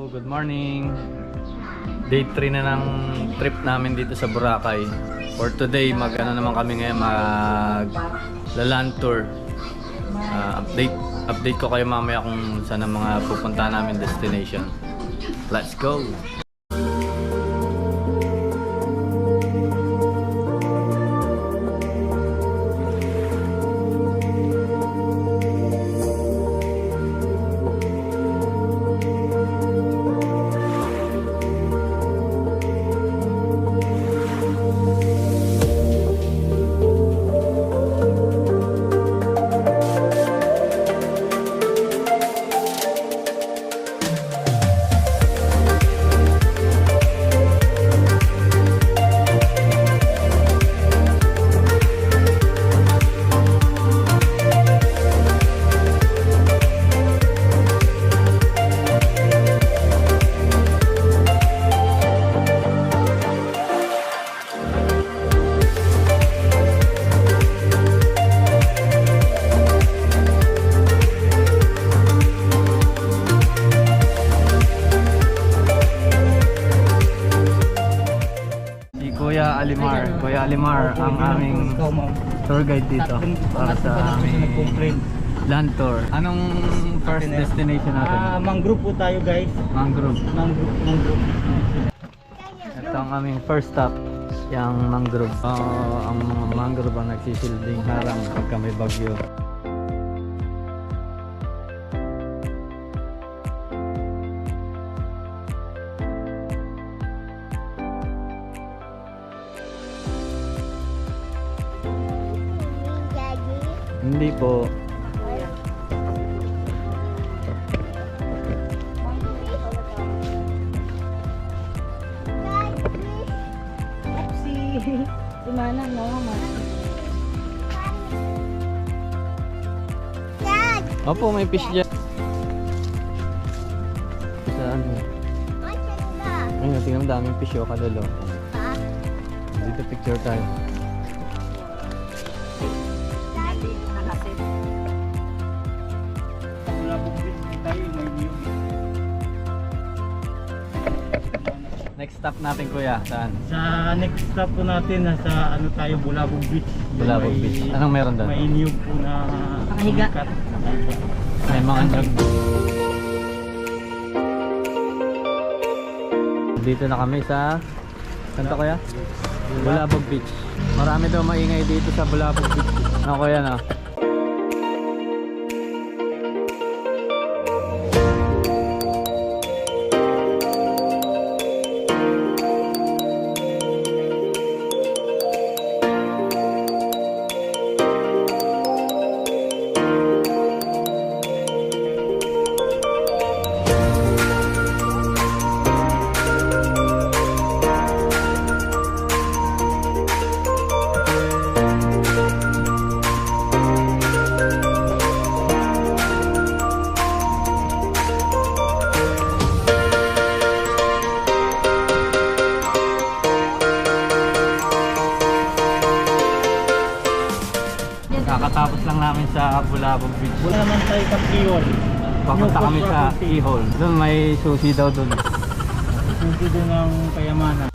good morning. Day 3 na ng trip namin dito sa Boracay. For today, mag-ano naman kami ngayon, mag-land tour. Update ko kayo mamaya kung saan ang mga pupunta namin destination. Let's go! Kuya Alimar ang aming tour guide dito para sa aming land tour. Anong first destination natin? Mangrove po tayo, guys. Mangrove. Mangrove. Ito ang aming first stop, yung mangrove. Ang mga mangrove ang nagsisilbing harang pagka may bagyo. Hindi po. Si Manang, no? Opo, may fish dyan. Saan? Ayun, tingnan ang daming fish o kalalo. Dito picture tayo. Next stop natin, kuya, saan? Sa next stop po natin, nasa ano tayo, BULABOG Beach. BULABOG Beach. Anong meron doon? May niyog po na Higa. May mga nyog. Dito na kami sa saan to, kuya? BULABOG Beach. Marami daw maingay dito sa BULABOG Beach. Ano, kuya, no? Kakatapos lang namin sa BULABOG Beach. Wala naman tayo sa keyhole. Papunta kami sa keyhole. Doon may susi daw doon. Susi doon ng kayamanan.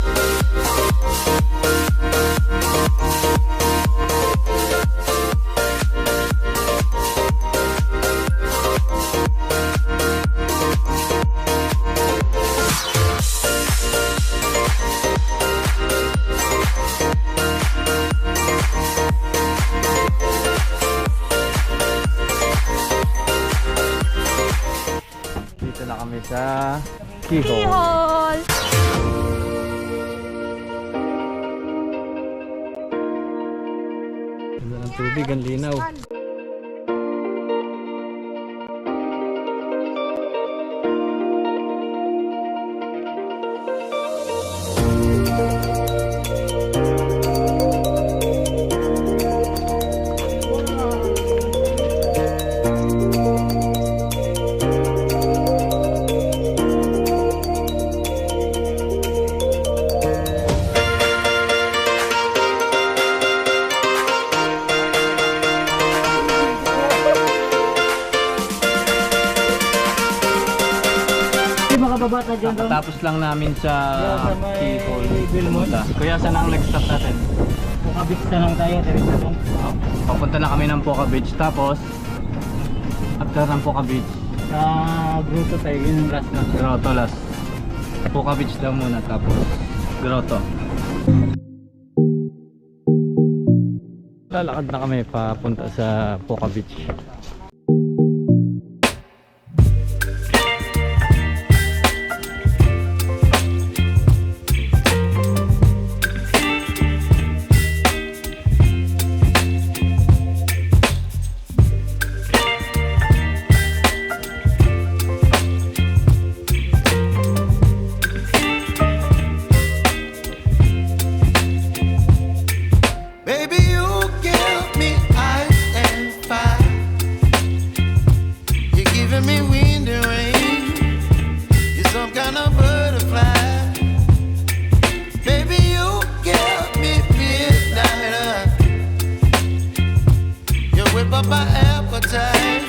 Na kami sa keyhole. Ganda ng tubig, ang linaw. babata dyan doon. Tapos lang namin sa Sa may Kihol Belmont. pumunta. Kuya, saan ang next stop natin? Kabit na lang tayo, diretso doon. Papunta na kami ng PUKA Beach. Tapos, after ng PUKA Beach, Sa Grotto tayo, yun yung last na. Grotto last. PUKA Beach daw muna, tapos Grotto. Lalakad na kami papunta sa PUKA Beach. Baby, you give me ice and fire. You're giving me wind and rain. You're some kind of butterfly. Baby, you give me midnight. You whip up my appetite.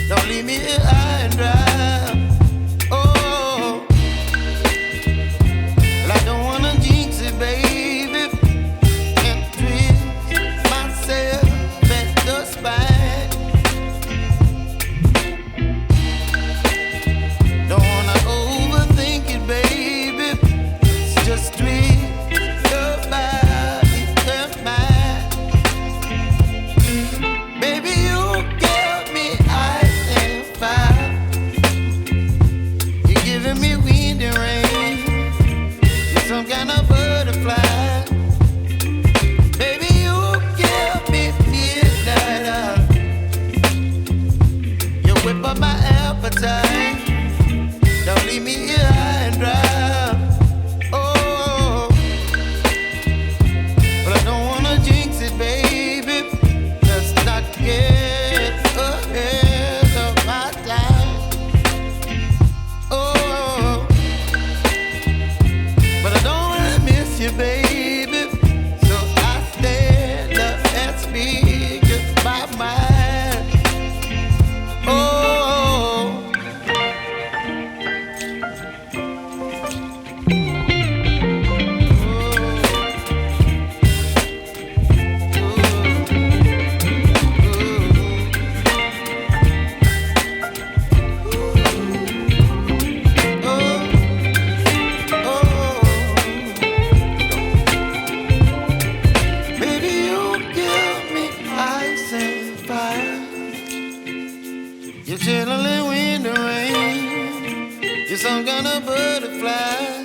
Don't leave me here high and dry. Oh, well, I don't wanna jinx it, baby. Don't leave me here high and dry. Oh, but I don't wanna jinx it, baby. Let's not get ahead of my time. Oh, but I don't wanna miss you, baby. So I stand up and speak my mind. Oh. You're chilling wind and rain. You're some kind of butterfly.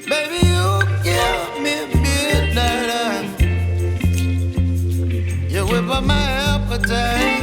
Baby, you give me midnight. You whip up my appetite.